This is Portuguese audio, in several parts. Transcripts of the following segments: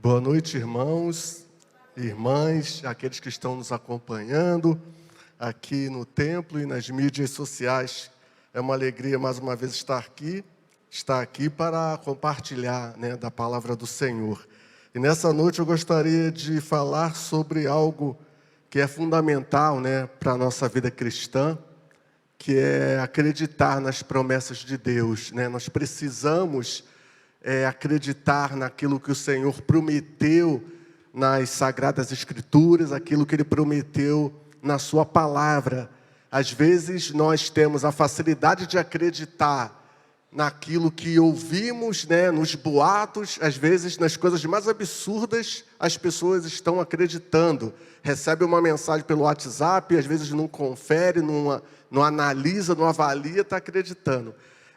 Boa noite, irmãos, irmãs, aqueles que estão nos acompanhando aqui no templo e nas mídias sociais. É uma alegria mais uma vez estar aqui para compartilhar, da palavra do Senhor. E nessa noite eu gostaria de falar sobre algo que é fundamental, para a nossa vida cristã, que é acreditar nas promessas de Deus, Nós precisamos acreditar naquilo que o Senhor prometeu nas Sagradas Escrituras, aquilo que Ele prometeu na Sua Palavra. Às vezes nós temos a facilidade de acreditar naquilo que ouvimos, nos boatos, às vezes nas coisas mais absurdas as pessoas estão acreditando. Recebe uma mensagem pelo WhatsApp, às vezes não confere, não analisa, não avalia, está acreditando.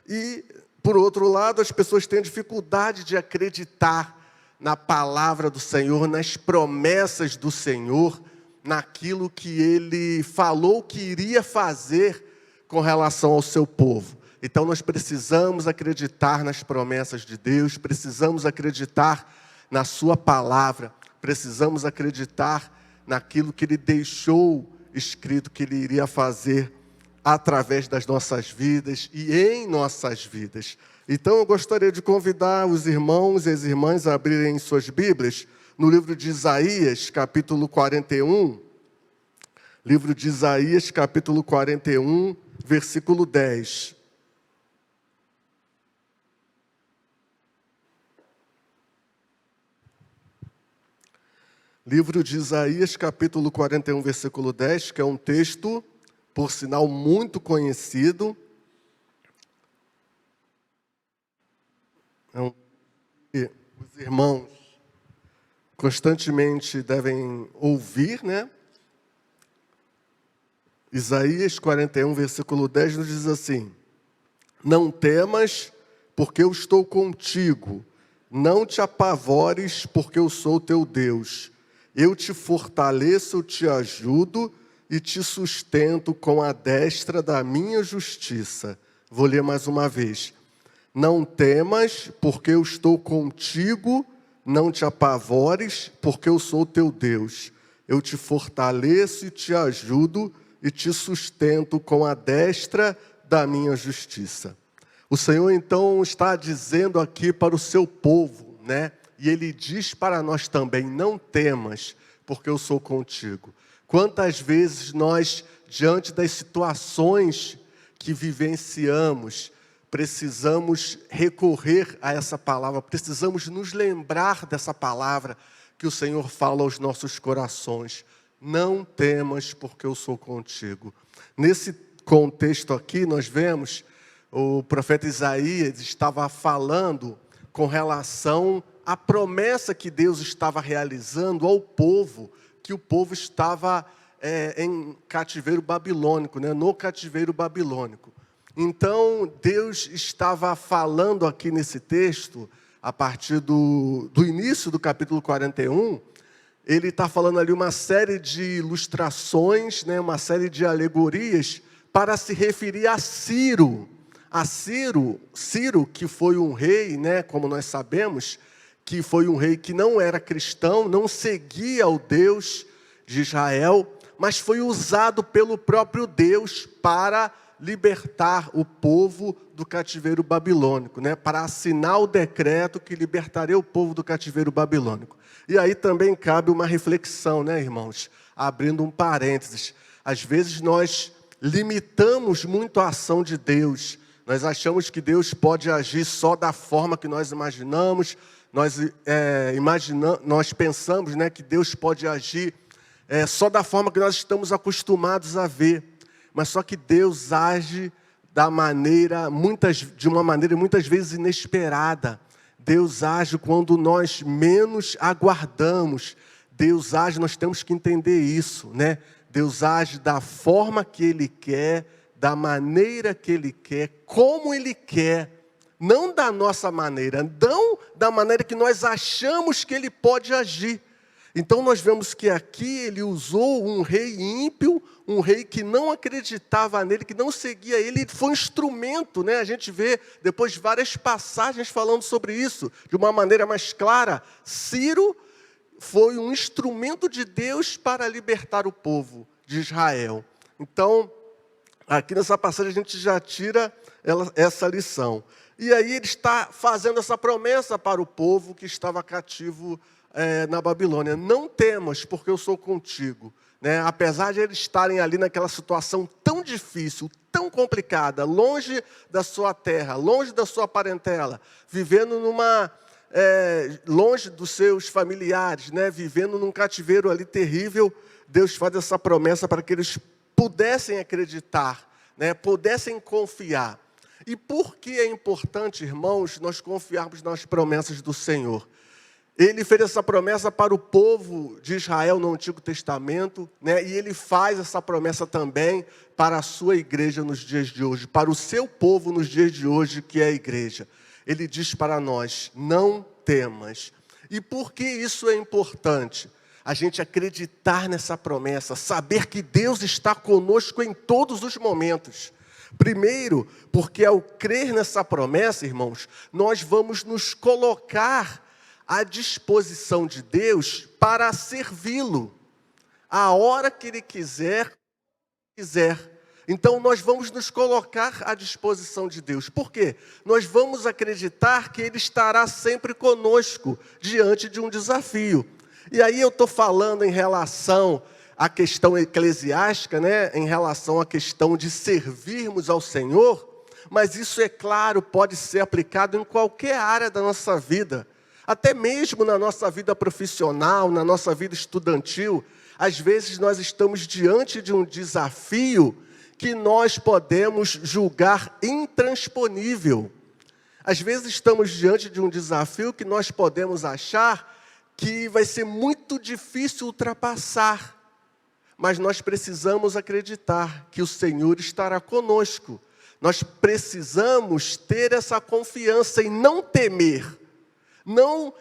E, por outro lado, as pessoas têm dificuldade de acreditar na palavra do Senhor, nas promessas do Senhor, naquilo que Ele falou que iria fazer com relação ao seu povo. Então nós precisamos acreditar nas promessas de Deus, precisamos acreditar na sua palavra, precisamos acreditar naquilo que Ele deixou escrito que Ele iria fazer através das nossas vidas e em nossas vidas. Então eu gostaria de convidar os irmãos e as irmãs a abrirem suas Bíblias no livro de Isaías, capítulo 41. Livro de Isaías, capítulo 41, versículo 10. Livro de Isaías, capítulo 41, versículo 10, que é um texto, por sinal, muito conhecido. Os irmãos constantemente devem ouvir, Isaías 41, versículo 10, nos diz assim: não temas, porque eu estou contigo. Não te apavores, porque eu sou teu Deus. Eu te fortaleço, eu te ajudo e te sustento com a destra da minha justiça. Vou ler mais uma vez. Não temas, porque eu estou contigo. Não te apavores, porque eu sou teu Deus. Eu te fortaleço e te ajudo e te sustento com a destra da minha justiça. O Senhor, então, está dizendo aqui para o seu povo, E Ele diz para nós também: não temas, porque eu sou contigo. Quantas vezes nós, diante das situações que vivenciamos, precisamos recorrer a essa palavra, precisamos nos lembrar dessa palavra que o Senhor fala aos nossos corações. Não temas, porque eu sou contigo. Nesse contexto aqui, nós vemos o profeta Isaías estava falando com relação à promessa que Deus estava realizando ao povo, que o povo estava em cativeiro babilônico, no cativeiro babilônico. Então, Deus estava falando aqui nesse texto, a partir do início do capítulo 41, ele está falando ali uma série de ilustrações, uma série de alegorias, para se referir a Ciro. A Ciro, que foi um rei, como nós sabemos, que foi um rei que não era cristão, não seguia o Deus de Israel, mas foi usado pelo próprio Deus para libertar o povo do cativeiro babilônico, para assinar o decreto que libertaria o povo do cativeiro babilônico. E aí também cabe uma reflexão, irmãos, abrindo um parênteses. Às vezes nós limitamos muito a ação de Deus. Nós achamos que Deus pode agir só da forma que nós imaginamos. Nós pensamos, que Deus pode agir só da forma que nós estamos acostumados a ver. Mas só que Deus age de uma maneira muitas vezes inesperada. Deus age quando nós menos aguardamos. Deus age, nós temos que entender isso, Deus age da forma que Ele quer, da maneira que Ele quer, como Ele quer. Não da nossa maneira, não da maneira que nós achamos que Ele pode agir. Então nós vemos que aqui ele usou um rei ímpio, um rei que não acreditava nele, que não seguia ele, foi um instrumento, né? A gente vê depois várias passagens falando sobre isso, de uma maneira mais clara. Ciro foi um instrumento de Deus para libertar o povo de Israel. Então, aqui nessa passagem a gente já tira essa lição. E aí ele está fazendo essa promessa para o povo que estava cativo na Babilônia: não temas, porque eu sou contigo. Né? Apesar de eles estarem ali naquela situação tão difícil, tão complicada, longe da sua terra, longe da sua parentela, vivendo longe dos seus familiares, né? Vivendo num cativeiro ali terrível, Deus faz essa promessa para que eles pudessem acreditar, né? Pudessem confiar. E por que é importante, irmãos, nós confiarmos nas promessas do Senhor? Ele fez essa promessa para o povo de Israel no Antigo Testamento, né? E ele faz essa promessa também para a sua igreja nos dias de hoje, para o seu povo nos dias de hoje, que é a igreja. Ele diz para nós: não temas. E por que isso é importante? A gente acreditar nessa promessa, saber que Deus está conosco em todos os momentos. Primeiro, porque ao crer nessa promessa, irmãos, nós vamos nos colocar à disposição de Deus para servi-lo, a hora que Ele quiser. Então, nós vamos nos colocar à disposição de Deus. Por quê? Nós vamos acreditar que Ele estará sempre conosco, diante de um desafio. E aí eu estou falando em relação à questão eclesiástica, né? Em relação à questão de servirmos ao Senhor, mas isso, é claro, pode ser aplicado em qualquer área da nossa vida. Até mesmo na nossa vida profissional, na nossa vida estudantil, às vezes nós estamos diante de um desafio que nós podemos julgar intransponível. Às vezes estamos diante de um desafio que nós podemos achar que vai ser muito difícil ultrapassar. Mas nós precisamos acreditar que o Senhor estará conosco. Nós precisamos ter essa confiança em não temer. Não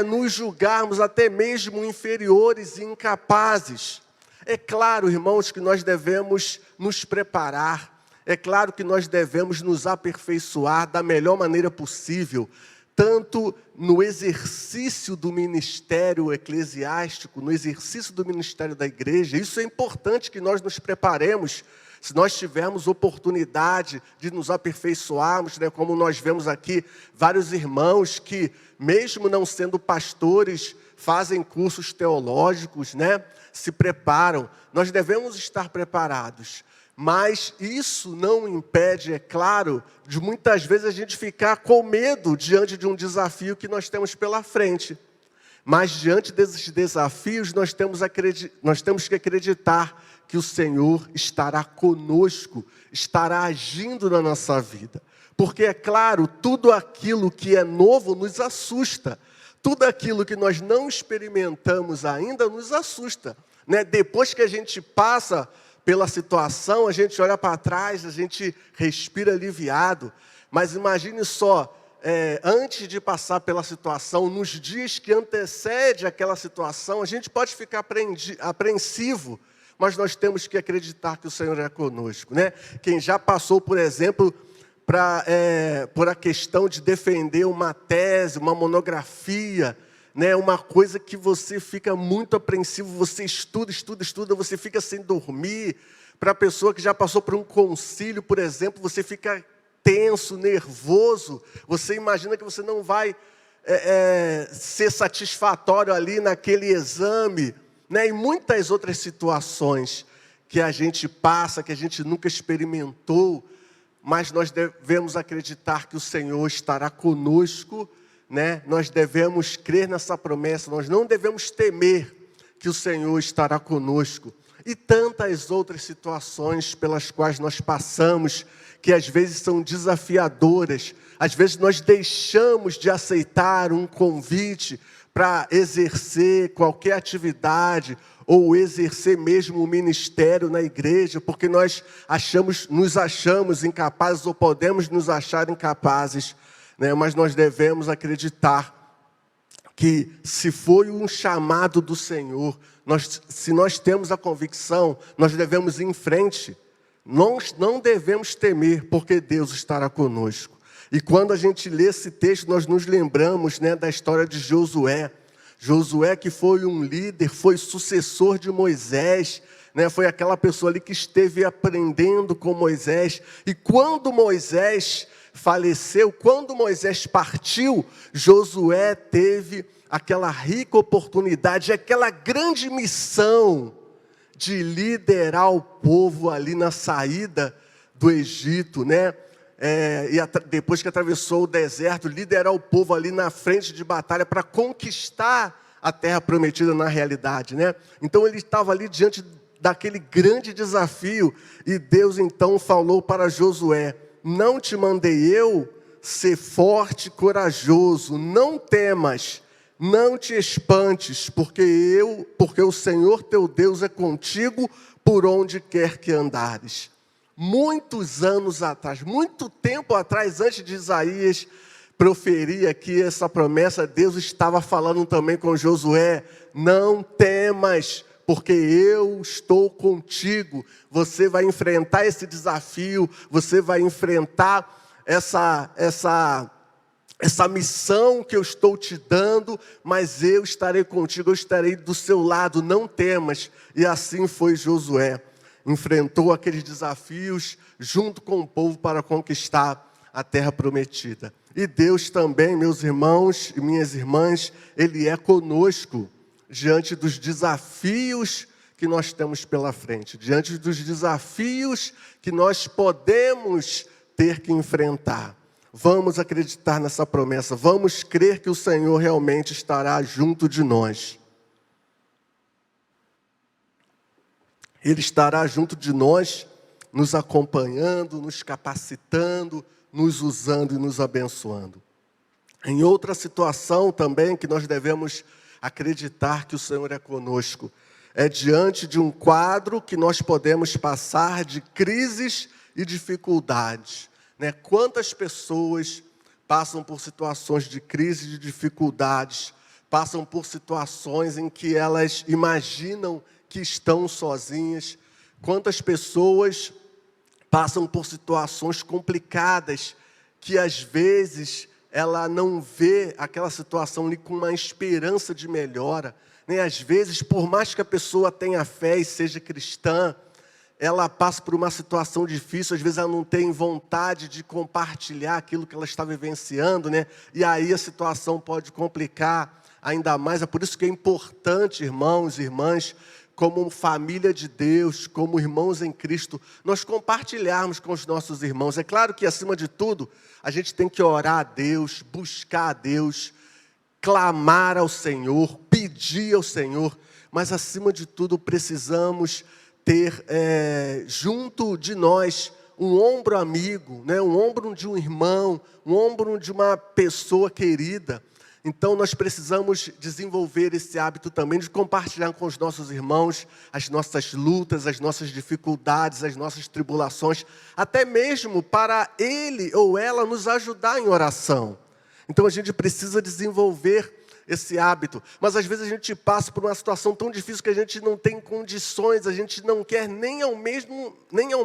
nos julgarmos até mesmo inferiores e incapazes. É claro, irmãos, que nós devemos nos preparar. É claro que nós devemos nos aperfeiçoar da melhor maneira possível, tanto no exercício do ministério eclesiástico, no exercício do ministério da igreja. Isso é importante que nós nos preparemos. Se nós tivermos oportunidade de nos aperfeiçoarmos, né, como nós vemos aqui, vários irmãos que, mesmo não sendo pastores, fazem cursos teológicos, né, se preparam. Nós devemos estar preparados. Mas isso não impede, é claro, de muitas vezes a gente ficar com medo diante de um desafio que nós temos pela frente. Mas diante desses desafios, nós temos que acreditar que o Senhor estará conosco, estará agindo na nossa vida. Porque, é claro, tudo aquilo que é novo nos assusta. Tudo aquilo que nós não experimentamos ainda nos assusta. Né? Depois que a gente passa pela situação, a gente olha para trás, a gente respira aliviado. Mas imagine só, antes de passar pela situação, nos dias que antecede aquela situação, a gente pode ficar apreensivo, mas nós temos que acreditar que o Senhor é conosco. Né? Quem já passou, por exemplo, por a questão de defender uma tese, uma monografia, né, uma coisa que você fica muito apreensivo, você estuda, você fica sem dormir. Para a pessoa que já passou por um concílio, por exemplo, você fica tenso, nervoso, você imagina que você não vai ser satisfatório ali naquele exame, né, e muitas outras situações que a gente passa, que a gente nunca experimentou, mas nós devemos acreditar que o Senhor estará conosco, né? Nós devemos crer nessa promessa, nós não devemos temer que o Senhor estará conosco. E tantas outras situações pelas quais nós passamos, que às vezes são desafiadoras, às vezes nós deixamos de aceitar um convite para exercer qualquer atividade, ou exercer mesmo o ministério na igreja, porque nós nos achamos incapazes, ou podemos nos achar incapazes, né? Mas nós devemos acreditar que se foi um chamado do Senhor, se nós temos a convicção, nós devemos ir em frente. Nós não devemos temer, porque Deus estará conosco. E quando a gente lê esse texto, nós nos lembramos, né, da história de Josué. Josué, que foi um líder, foi sucessor de Moisés, né, foi aquela pessoa ali que esteve aprendendo com Moisés. E quando Moisés faleceu, quando Moisés partiu, Josué teve aquela rica oportunidade, aquela grande missão de liderar o povo ali na saída do Egito, né? Depois que atravessou o deserto, liderar o povo ali na frente de batalha para conquistar a terra prometida na realidade, né? Então ele estava ali diante daquele grande desafio, e Deus então falou para Josué: não te mandei eu ser forte e corajoso, não temas, não te espantes, porque o Senhor teu Deus é contigo por onde quer que andares. Muitos anos atrás, muito tempo atrás, antes de Isaías proferir aqui essa promessa, Deus estava falando também com Josué: não temas, porque eu estou contigo. Você vai enfrentar esse desafio, você vai enfrentar essa missão que eu estou te dando, mas eu estarei contigo, eu estarei do seu lado, não temas. E assim foi Josué. Enfrentou aqueles desafios junto com o povo para conquistar a terra prometida. E Deus também, meus irmãos e minhas irmãs, Ele é conosco diante dos desafios que nós temos pela frente, diante dos desafios que nós podemos ter que enfrentar. Vamos acreditar nessa promessa, vamos crer que o Senhor realmente estará junto de nós. Ele estará junto de nós, nos acompanhando, nos capacitando, nos usando e nos abençoando. Em outra situação também que nós devemos acreditar que o Senhor é conosco, é diante de um quadro que nós podemos passar de crises e dificuldades, né? Quantas pessoas passam por situações de crise e de dificuldades, passam por situações em que elas imaginam que estão sozinhas. Quantas pessoas passam por situações complicadas, que às vezes ela não vê aquela situação ali com uma esperança de melhora, né? Às vezes, por mais que a pessoa tenha fé e seja cristã, ela passa por uma situação difícil, às vezes ela não tem vontade de compartilhar aquilo que ela está vivenciando, né? E aí a situação pode complicar ainda mais. É por isso que é importante, irmãos e irmãs, como família de Deus, como irmãos em Cristo, nós compartilharmos com os nossos irmãos. É claro que, acima de tudo, a gente tem que orar a Deus, buscar a Deus, clamar ao Senhor, pedir ao Senhor, mas, acima de tudo, precisamos ter junto de nós um ombro amigo, né? Um ombro de um irmão, um ombro de uma pessoa querida. Então, nós precisamos desenvolver esse hábito também de compartilhar com os nossos irmãos as nossas lutas, as nossas dificuldades, as nossas tribulações, até mesmo para ele ou ela nos ajudar em oração. Então, a gente precisa desenvolver esse hábito. Mas, às vezes, a gente passa por uma situação tão difícil que a gente não tem condições, a gente não quer nem ao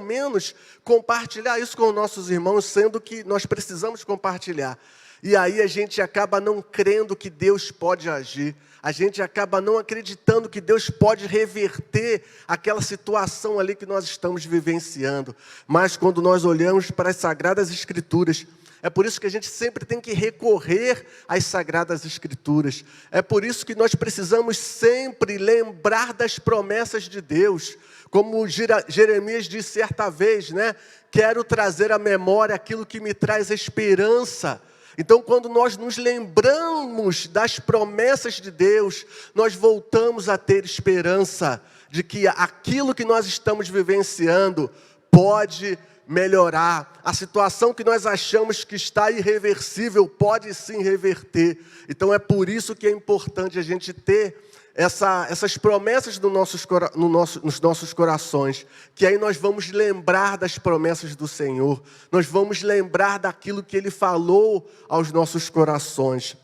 menos compartilhar isso com os nossos irmãos, sendo que nós precisamos compartilhar. E aí a gente acaba não crendo que Deus pode agir. A gente acaba não acreditando que Deus pode reverter aquela situação ali que nós estamos vivenciando. Mas quando nós olhamos para as Sagradas Escrituras, é por isso que a gente sempre tem que recorrer às Sagradas Escrituras. É por isso que nós precisamos sempre lembrar das promessas de Deus. Como Jeremias disse certa vez, né? Quero trazer à memória aquilo que me traz esperança. Então, quando nós nos lembramos das promessas de Deus, nós voltamos a ter esperança de que aquilo que nós estamos vivenciando pode melhorar. A situação que nós achamos que está irreversível pode sim reverter. Então, é por isso que é importante a gente ter essas promessas nos nossos corações, que aí nós vamos lembrar das promessas do Senhor, nós vamos lembrar daquilo que Ele falou aos nossos corações.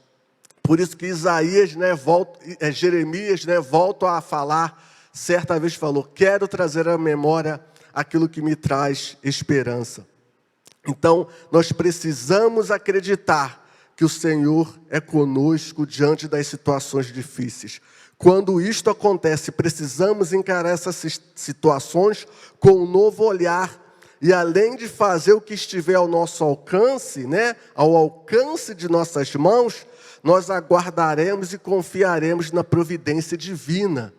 Por isso que Isaías, Jeremias, volta a falar, certa vez falou, quero trazer à memória aquilo que me traz esperança. Então, nós precisamos acreditar que o Senhor é conosco diante das situações difíceis. Quando isto acontece, precisamos encarar essas situações com um novo olhar. E além de fazer o que estiver ao nosso alcance, ao alcance de nossas mãos, nós aguardaremos e confiaremos na providência divina.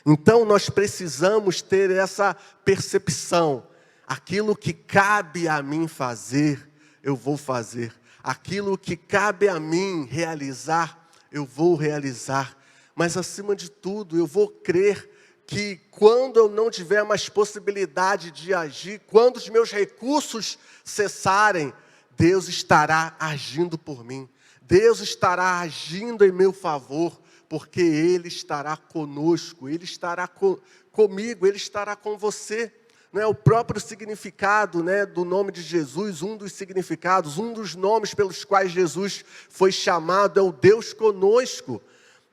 Então, nós precisamos ter essa percepção. Aquilo que cabe a mim fazer, eu vou fazer. Aquilo que cabe a mim realizar, eu vou realizar. Mas, acima de tudo, eu vou crer que quando eu não tiver mais possibilidade de agir, quando os meus recursos cessarem, Deus estará agindo por mim. Deus estará agindo em meu favor, porque Ele estará conosco, Ele estará comigo, Ele estará com você. O próprio significado do nome de Jesus, um dos significados, um dos nomes pelos quais Jesus foi chamado é o Deus conosco.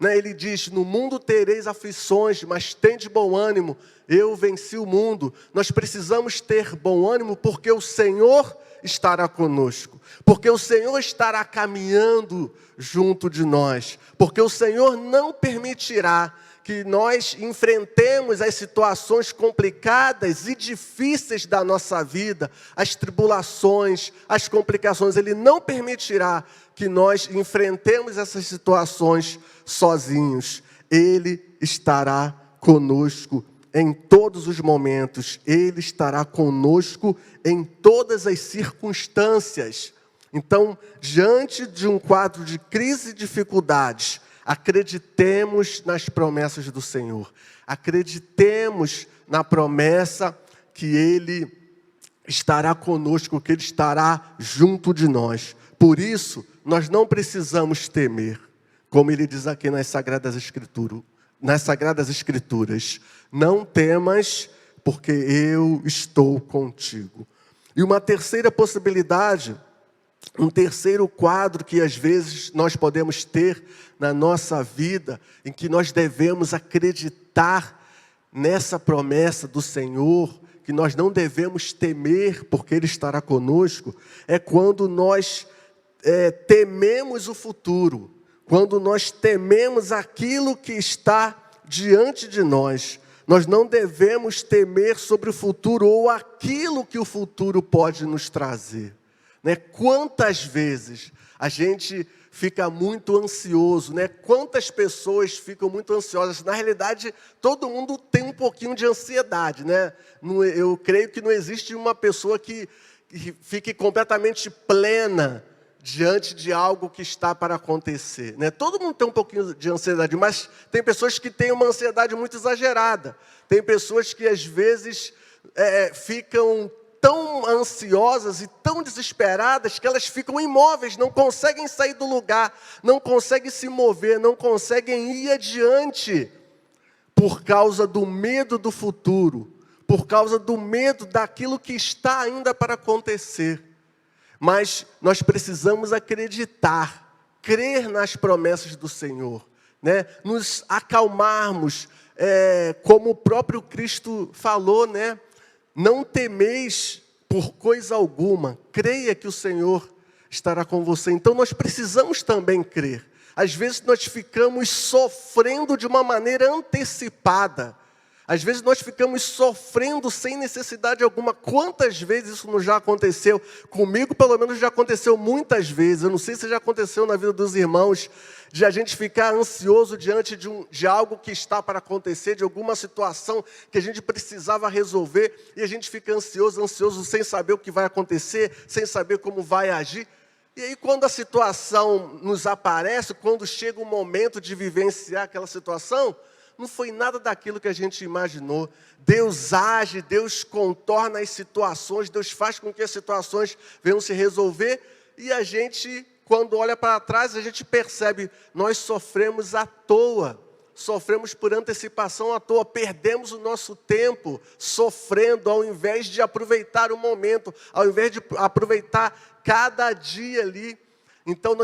Ele diz, no mundo tereis aflições, mas tende bom ânimo, eu venci o mundo. Nós precisamos ter bom ânimo porque o Senhor estará conosco, porque o Senhor estará caminhando junto de nós, porque o Senhor não permitirá que nós enfrentemos as situações complicadas e difíceis da nossa vida, as tribulações, as complicações. Ele não permitirá que nós enfrentemos essas situações sozinhos. Ele estará conosco em todos os momentos. Ele estará conosco em todas as circunstâncias. Então, diante de um quadro de crise e dificuldades, acreditemos nas promessas do Senhor. Acreditemos na promessa que Ele estará conosco, que Ele estará junto de nós. Por isso, nós não precisamos temer. Como Ele diz aqui nas Sagradas Escrituras. Não temas, porque eu estou contigo. E uma terceira possibilidade, um terceiro quadro que às vezes nós podemos ter na nossa vida, em que nós devemos acreditar nessa promessa do Senhor, que nós não devemos temer, porque Ele estará conosco, é quando nós tememos o futuro, quando nós tememos aquilo que está diante de nós. Nós não devemos temer sobre o futuro ou aquilo que o futuro pode nos trazer. Quantas vezes a gente fica muito ansioso, Quantas pessoas ficam muito ansiosas? Na realidade, todo mundo tem um pouquinho de ansiedade, Eu creio que não existe uma pessoa que fique completamente plena diante de algo que está para acontecer. Todo mundo tem um pouquinho de ansiedade, mas tem pessoas que têm uma ansiedade muito exagerada. Tem pessoas que às vezes ficam tão ansiosas e tão desesperadas que elas ficam imóveis, não conseguem sair do lugar, não conseguem se mover, não conseguem ir adiante, por causa do medo do futuro, por causa do medo daquilo que está ainda para acontecer. Mas nós precisamos acreditar, crer nas promessas do Senhor, nos acalmarmos, como o próprio Cristo falou, não temeis por coisa alguma, creia que o Senhor estará com você. Então nós precisamos também crer. Às vezes nós ficamos sofrendo de uma maneira antecipada. Às vezes nós ficamos sofrendo sem necessidade alguma. Quantas vezes isso não já aconteceu? Comigo, pelo menos, já aconteceu muitas vezes. Eu não sei se já aconteceu na vida dos irmãos, de a gente ficar ansioso diante de algo que está para acontecer, de alguma situação que a gente precisava resolver, e a gente fica ansioso, sem saber o que vai acontecer, sem saber como vai agir. E aí, quando a situação nos aparece, quando chega o momento de vivenciar aquela situação, não foi nada daquilo que a gente imaginou. Deus age, Deus contorna as situações, Deus faz com que as situações venham se resolver. E a gente, quando olha para trás, a gente percebe, nós sofremos à toa. Sofremos por antecipação à toa, perdemos o nosso tempo sofrendo, ao invés de aproveitar o momento, ao invés de aproveitar cada dia ali. Então, nós